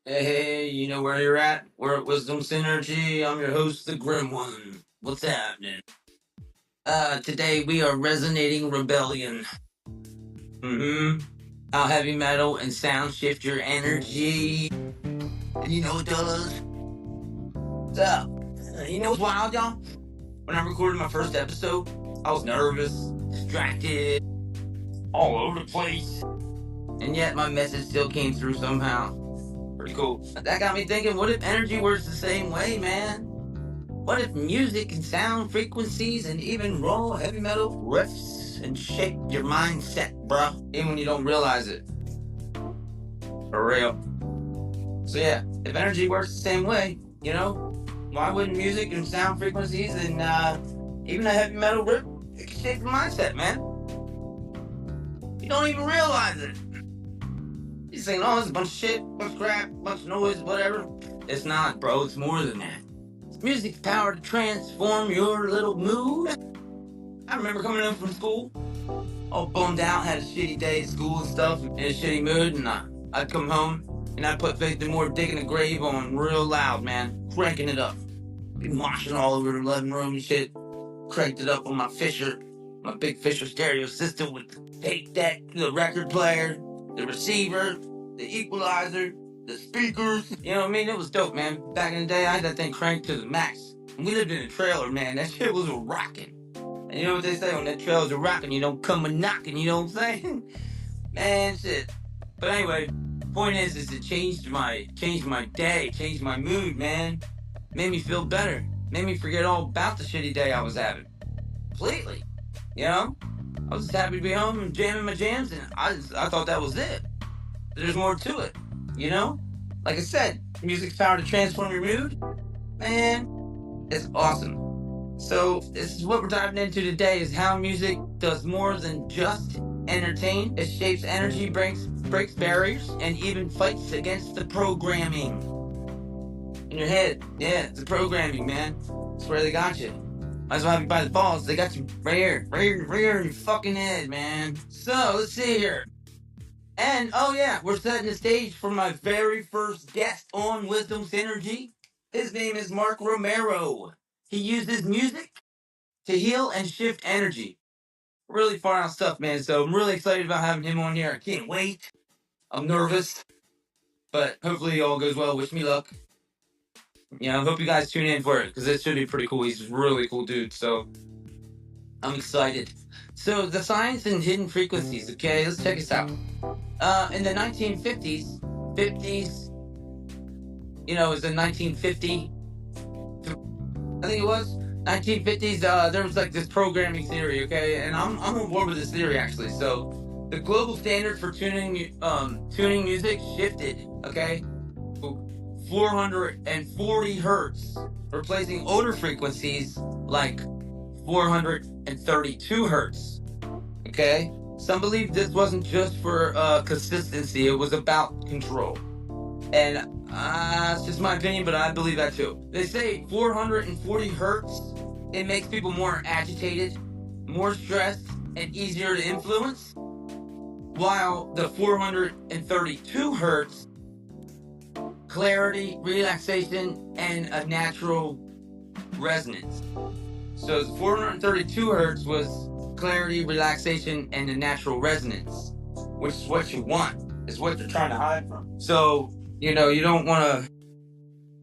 Hey, you know where you're at? We're at Wisdom Synergy. I'm your host, the Grim One. What's happening? Today we are resonating rebellion. How heavy metal and sound shift your energy. And you know what does? You know what's wild, y'all? When I recorded my first episode, I was nervous, distracted, all over the place. And yet my message still came through somehow. Pretty cool. That got me thinking, what if energy works the same way, man? What if music and sound frequencies and even raw heavy metal riffs and shape your mindset, bruh, even when you don't realize it? For real. So yeah, if energy works the same way, why wouldn't music and sound frequencies and even a heavy metal riff, it can shape your mindset, man? You don't even realize it. You're saying, oh, it's a bunch of shit, bunch of crap, bunch of noise, whatever. It's not, bro. It's more than that. Music's power to transform your little mood. I remember coming in from school, all bummed out, had a shitty day at school and stuff, in a shitty mood, and I'd come home and I'd put Faith No More Digging a Grave on real loud, man, cranking it up. Be moshing all over the living room and shit. Cranked it up on my Fisher, my big Fisher stereo system with the tape deck, the record player, the receiver, the equalizer, the speakers. You know what I mean? It was dope, man. Back in the day, I had that thing cranked to the max. And we lived in a trailer, man. That shit was rocking. And you know what they say, when that trailer's a rocking, you don't come a knocking, you know what I'm saying? Man, shit. But anyway, point is it changed my day, changed my mood, man. Made me feel better. Made me forget all about the shitty day I was having. Completely. You know? I was just happy to be home and jamming my jams, and I thought that was it. There's more to it, you know? Like I said, music's power to transform your mood, man, it's awesome. So this is what we're diving into today, is how music does more than just entertain. It shapes energy, breaks barriers, and even fights against the programming in your head. Yeah, it's the programming, man. It's where they got you. Might as well have you by the balls. They got you right here in your fucking head, man. So let's see here. And oh yeah, we're setting the stage for my very first guest on Wisdom Synergy. His name is Mark Romero. He uses music to heal and shift energy. Really far out stuff, man. So I'm really excited about having him on here. I can't wait. I'm nervous, but hopefully all goes well. Wish me luck. I hope you guys tune in for it, because it should be pretty cool. He's a really cool dude, so I'm excited. So the science and hidden frequencies, okay? Let's check this out. In the 1950s, it was in 1950, I think it was 1950s. There was like this programming theory, okay, and I'm on board with this theory actually. So the global standard for tuning music shifted, okay, 440 hertz, replacing older frequencies like 432 hertz. Okay, some believe this wasn't just for consistency; it was about control. And it's just my opinion, but I believe that too. They say 440 hertz, it makes people more agitated, more stressed, and easier to influence. While the 432 hertz, clarity, relaxation, and a natural resonance. So 432 hertz was clarity, relaxation, and a natural resonance, which is what you want. It's what they're trying to hide from. So, you don't want to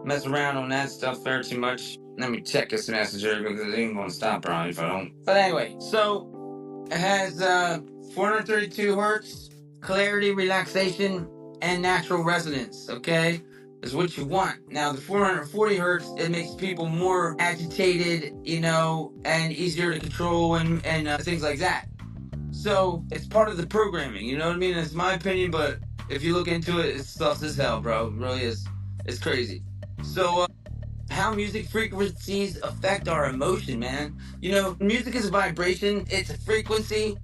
mess around on that stuff very too much. Let me check this messenger, because it ain't going to stop around if I don't. But anyway, so it has 432 hertz, clarity, relaxation, and natural resonance, okay? Is what you want. Now, the 440 hertz, it makes people more agitated, and easier to control and things like that. So, it's part of the programming, you know what I mean? It's my opinion, but if you look into it, it's stuff as hell, bro. It really is. It's crazy. So, how music frequencies affect our emotion, man. Music is a vibration, it's a frequency,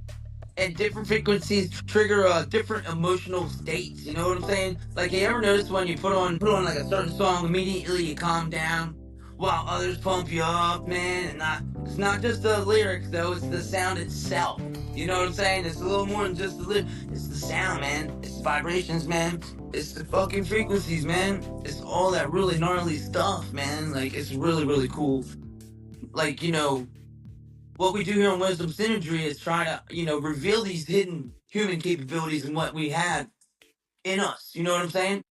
and different frequencies trigger different emotional states. You know what I'm saying? Like, you ever notice when you put on like a certain song, immediately you calm down, while others pump you up, man. And it's not just the lyrics, though, it's the sound itself. You know what I'm saying? It's a little more than just the lyrics. It's the sound, man. It's the vibrations, man. It's the fucking frequencies, man. It's all that really gnarly stuff, man. Like, it's really, really cool. Like, what we do here on Wisdom Synergy is try to, reveal these hidden human capabilities and what we have in us. You know what I'm saying?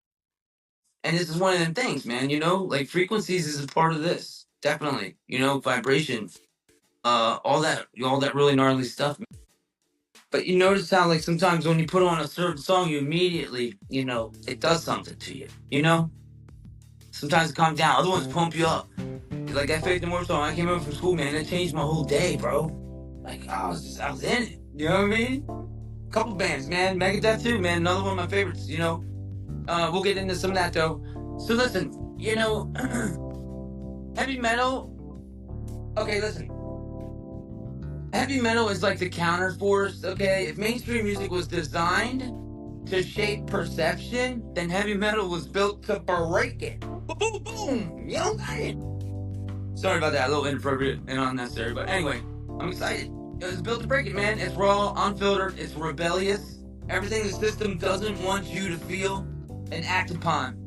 And this is one of them things, man, like frequencies is a part of this. Definitely. Vibration, all that really gnarly stuff. But you notice how like sometimes when you put on a certain song, you immediately, it does something to you, Sometimes it calms down, other ones pump you up. Like that Faith No More song, I came over from school, man, it changed my whole day, bro. Like I was in it. You know what I mean? Couple bands, man. Megadeth too, man. Another one of my favorites, we'll get into some of that though. So listen, heavy metal. Okay, listen. Heavy metal is like the counter force, okay? If mainstream music was designed to shape perception, then heavy metal was built to break it. Boom, boom, boom. You know what I'm saying? Sorry about that, a little inappropriate and unnecessary, but anyway, I'm excited. It was built to break it, man. It's raw, unfiltered, it's rebellious. Everything the system doesn't want you to feel and act upon.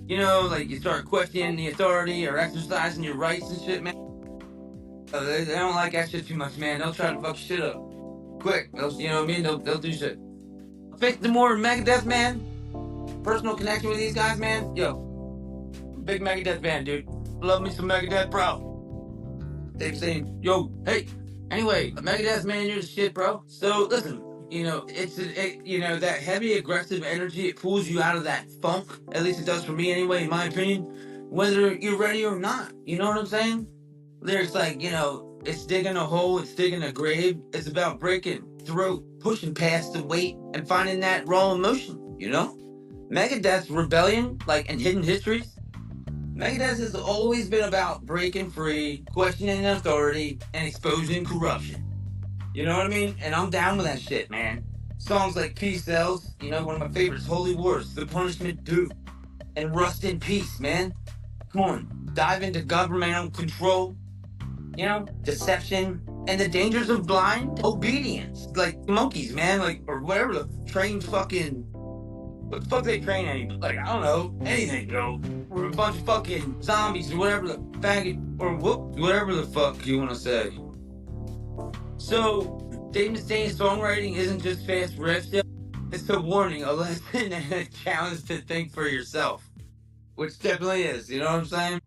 Like you start questioning the authority or exercising your rights and shit, man. They don't like that shit too much, man. They'll try to fuck shit up quick. You know what I mean? They'll do shit. Faith No More, Megadeth, man. Personal connection with these guys, man. Yo, big Megadeth fan, dude. Love me some Megadeth, bro. They've saying, yo, hey. Anyway, Megadeth, man, you're the shit, bro. So listen, it's that heavy aggressive energy. It pulls you out of that funk. At least it does for me, anyway, in my opinion. Whether you're ready or not, you know what I'm saying? Lyrics like, it's digging a hole, it's digging a grave. It's about breaking through, pushing past the weight, and finding that raw emotion, Megadeth's rebellion, and hidden histories. Megadeth has always been about breaking free, questioning authority, and exposing corruption. You know what I mean? And I'm down with that shit, man. Songs like Peace Sells, one of my favorites, Holy Wars, The Punishment Due, and Rust in Peace, man. Come on, dive into governmental control, deception, and the dangers of blind obedience. Like monkeys, man, or whatever the trained fucking... What the fuck they train anybody? I don't know, anything, We're a bunch of fucking zombies or whatever the faggot, or whatever the fuck you want to say. So, Dave Mustaine's songwriting isn't just fast riffs, it's a warning, a lesson, and a challenge to think for yourself. Which definitely is, you know what I'm saying?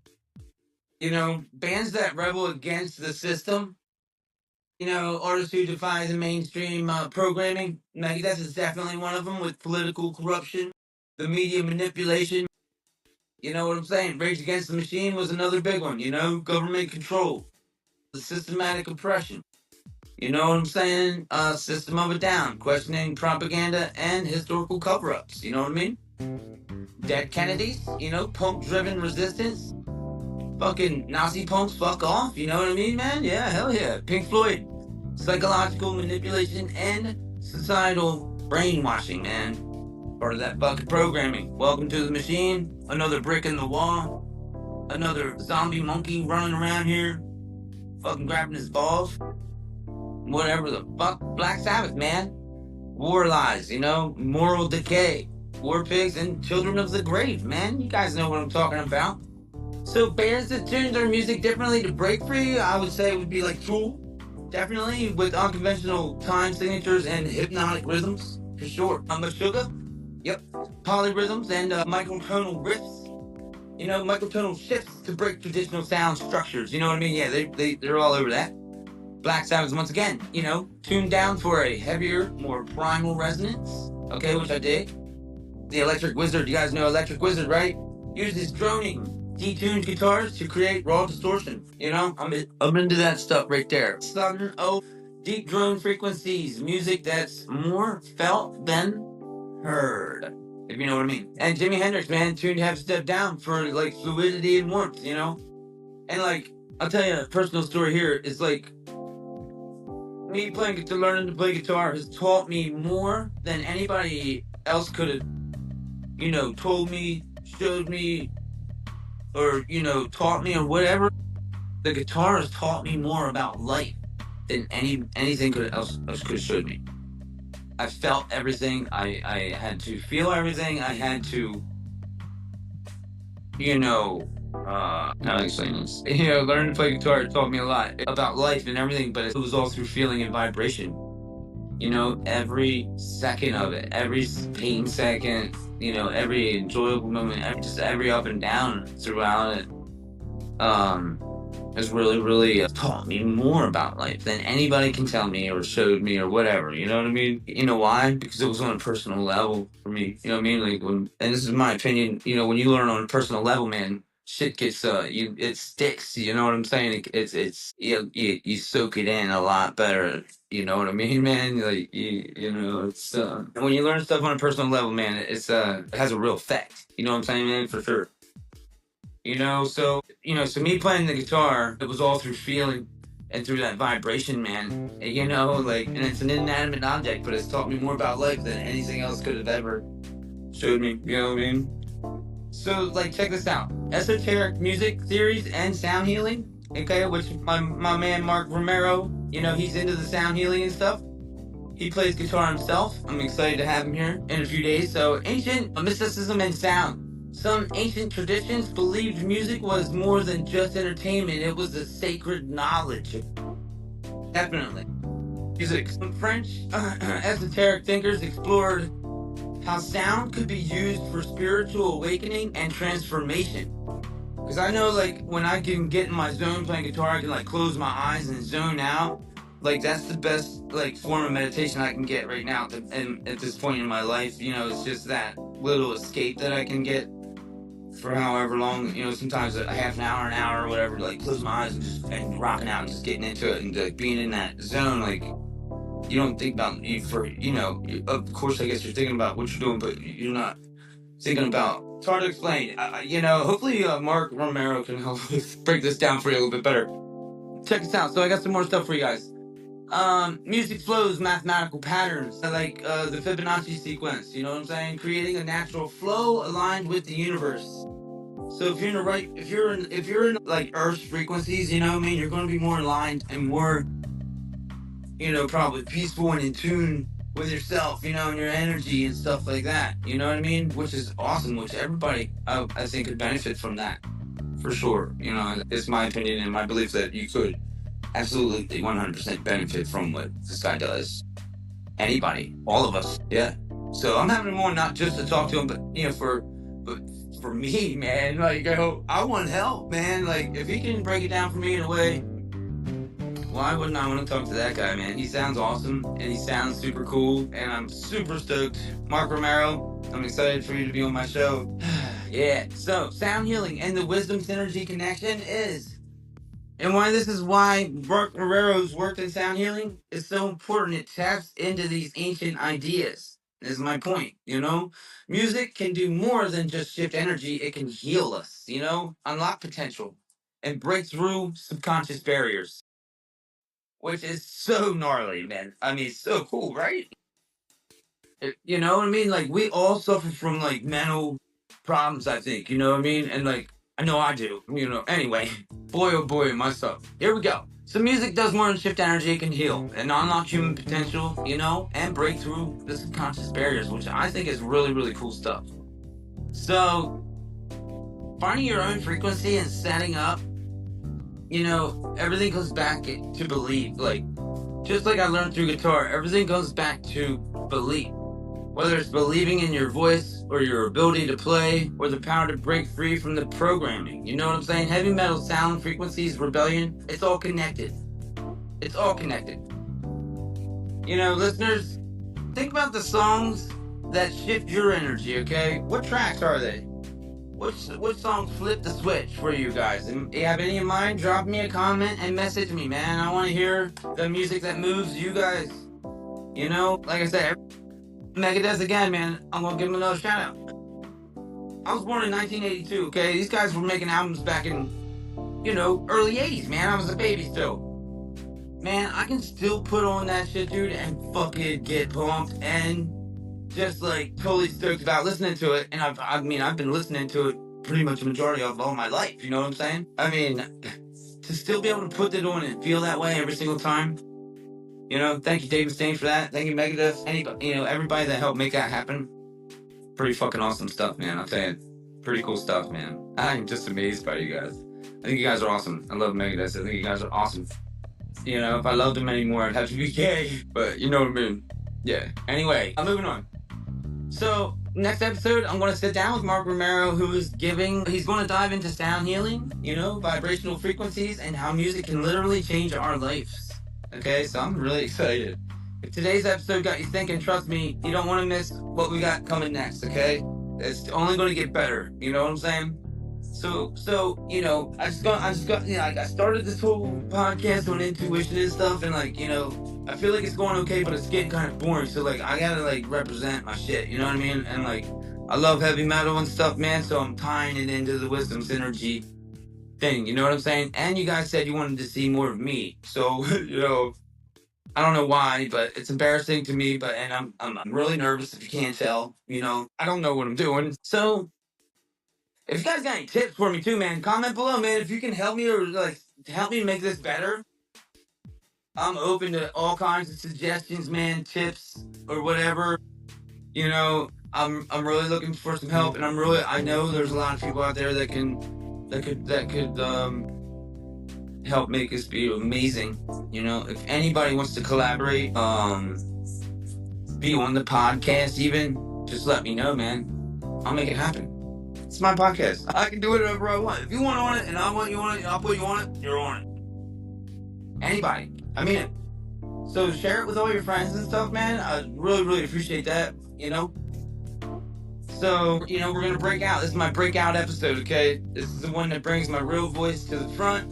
Bands that rebel against the system, artists who defy the mainstream programming. Megadeth is definitely one of them, with political corruption, the media manipulation. You know what I'm saying? Rage Against the Machine was another big one, government control, the systematic oppression. You know what I'm saying? System of a Down, questioning propaganda and historical cover-ups. You know what I mean? Dead Kennedys, punk-driven resistance. Fucking Nazi punks, fuck off, you know what I mean, man? Yeah, hell yeah. Pink Floyd, psychological manipulation and societal brainwashing, man. Part of that fucking programming. Welcome to the machine. Another brick in the wall. Another zombie monkey running around here, fucking grabbing his balls. Whatever the fuck. Black Sabbath, man. War Lies, moral decay. War Pigs and Children of the Grave, man. You guys know what I'm talking about. So bands that tune their music differently to break free, I would say would be like Tool. Definitely with unconventional time signatures and hypnotic rhythms, for sure. Meshuggah, yep. Polyrhythms and microtonal riffs. Microtonal shifts to break traditional sound structures. You know what I mean? Yeah, they're all over that. Black Sabbath, once again, tuned down for a heavier, more primal resonance. Okay, which I dig. The Electric Wizard, you guys know Electric Wizard, right? Uses droning, detuned guitars to create raw distortion. I'm into that stuff right there. Southern deep drone frequencies, music that's more felt than heard, if you know what I mean. And Jimi Hendrix, man, tuned to have stepped down for fluidity and warmth, And I'll tell you a personal story here. Is me learning to play guitar has taught me more than anybody else could have, told me, showed me, or, taught me or whatever, the guitar has taught me more about life than anything else could have showed me. I felt everything. I had to feel everything. I had to, how to explain this? Learning to play guitar taught me a lot about life and everything, but it was all through feeling and vibration. Every second of it, every pain second, every enjoyable moment, just every up and down throughout it, has really, really taught me more about life than anybody can tell me or showed me or whatever. You know what I mean? You know why? Because it was on a personal level for me. You know what I mean? Like and this is my opinion. When you learn on a personal level, man, shit gets it sticks. You know what I'm saying? You soak it in a lot better. You know what I mean, man? Like it's when you learn stuff on a personal level, man, it has a real effect. You know what I'm saying, man? For sure. So me playing the guitar, it was all through feeling and through that vibration, man. And it's an inanimate object, but it's taught me more about life than anything else could have ever showed me. You know what I mean? So, check this out. Esoteric music theories and sound healing, okay, which my man Mark Romero, he's into the sound healing and stuff. He plays guitar himself. I'm excited to have him here in a few days. So, ancient mysticism and sound. Some ancient traditions believed music was more than just entertainment. It was a sacred knowledge. Definitely. Music. Some French esoteric thinkers explored how sound could be used for spiritual awakening and transformation. Because I know, when I can get in my zone playing guitar, I can, close my eyes and zone out. That's the best, form of meditation I can get right now. And at this point in my life, it's just that little escape that I can get for however long, sometimes a half an hour, or whatever, close my eyes and rocking out and just getting into it and being in that zone. You don't think about of course, I guess you're thinking about what you're doing, but you're not thinking about, it's hard to explain. Hopefully Mark Romero can help break this down for you a little bit better. Check this out. So I got some more stuff for you guys. Music flows mathematical patterns, like the Fibonacci sequence, you know what I'm saying? Creating a natural flow aligned with the universe. So if you're in Earth's frequencies, you know what I mean, you're going to be more aligned and more, probably peaceful and in tune with yourself, and your energy and stuff like that. You know what I mean? Which is awesome, which everybody, I think, could benefit from that. For sure. It's my opinion and my belief that you could absolutely 100% benefit from what this guy does. Anybody, all of us, yeah. So I'm having him on not just to talk to him, but for me, man. I want help, man. If he can break it down for me in a way, why wouldn't I want to talk to that guy, man? He sounds awesome and he sounds super cool, and I'm super stoked. Mark Romero, I'm excited for you to be on my show. Yeah. So sound healing and the wisdom synergy connection is. And this is why Mark Romero's work in sound healing is so important. It taps into these ancient ideas. This is my point, Music can do more than just shift energy. It can heal us, unlock potential, and break through subconscious barriers. Which is so gnarly, man. I mean, so cool, right? You know what I mean? We all suffer from, mental problems, I think, you know what I mean? And, I know I do, Anyway, boy, oh boy, myself. Here we go. So music does more than shift energy. It can heal and unlock human potential, and break through the subconscious barriers, which I think is really, really cool stuff. So, finding your own frequency and setting up, everything goes back to belief. Just like I learned through guitar, everything goes back to belief. Whether it's believing in your voice or your ability to play or the power to break free from the programming. You know what I'm saying? Heavy metal sound frequencies, rebellion, it's all connected. It's all connected. Listeners, think about the songs that shift your energy, okay? What tracks are they? Which songs flip the switch for you guys? And you have any in mind? Drop me a comment and message me, man. I want to hear the music that moves you guys. Like I said, Megadeth again, man. I'm gonna give him another shout out. I was born in 1982, okay? These guys were making albums back in, early 80s, man. I was a baby still. Man, I can still put on that shit, dude, and fucking get pumped and just totally stoked about listening to it. And I've been listening to it pretty much a majority of all my life. You know what I'm saying? I mean, to still be able to put that on and feel that way every single time. You know, thank you, Dave Mustaine, for that. Thank you, Megadeth. Anybody, everybody that helped make that happen. Pretty fucking awesome stuff, man. I'll tell you. Pretty cool stuff, man. I'm just amazed by you guys. I think you guys are awesome. I love Megadeth. I think you guys are awesome. You know, if I loved them anymore, I'd have to be gay. But you know what I mean? Yeah. Anyway, I'm moving on. So, next episode, I'm going to sit down with Mark Romero, he's going to dive into sound healing, vibrational frequencies, and how music can literally change our lives. Okay, so I'm really excited. If today's episode got you thinking, trust me, you don't want to miss what we got coming next, okay? It's only going to get better, you know what I'm saying? So, I started this whole podcast on intuition and stuff, and I feel like it's going okay, but it's getting kind of boring. So I gotta represent my shit, you know what I mean? And I love heavy metal and stuff, man. So I'm tying it into the Wisdom Synergy thing, you know what I'm saying? And you guys said you wanted to see more of me, so I don't know why, but it's embarrassing to me. And I'm really nervous if you can't tell. I don't know what I'm doing. So if you guys got any tips for me too, man, comment below, man. If you can help me or help me make this better, I'm open to all kinds of suggestions, man, tips or whatever. I'm really looking for some help, and I know there's a lot of people out there that could help make this be amazing. If anybody wants to collaborate, be on the podcast even, just let me know, man. I'll make it happen. It's my podcast. I can do whatever I want. If you want on it and I want you on it, I'll put you on it, you're on it. Anybody. I mean it. So share it with all your friends and stuff, man. I really, really appreciate that, So, we're going to break out. This is my breakout episode, okay? This is the one that brings my real voice to the front.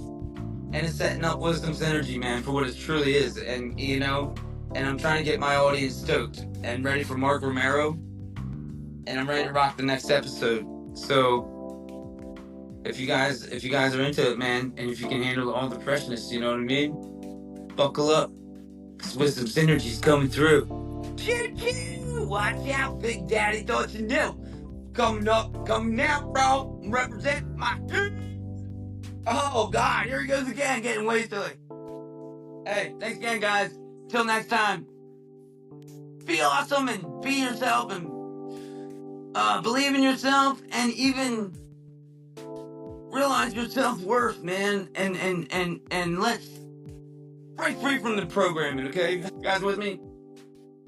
And it's setting up Wisdom Synergy, man, for what it truly is. And, and I'm trying to get my audience stoked and ready for Mark Romero. And I'm ready to rock the next episode. So, if you guys are into it, man, and if you can handle all the freshness, you know what I mean? Buckle up. Because Wisdom Synergy's coming through. Choo-choo! Watch out, Big Daddy. Thought you knew. Coming out, bro. Represent my... Oh, God. Here he goes again, getting way silly. Hey, thanks again, guys. Till next time. Be awesome and be yourself and believe in yourself and even realize your self-worth, man. And let's break free from the programming, okay? You guys with me?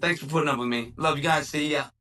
Thanks for putting up with me. Love you guys. See ya.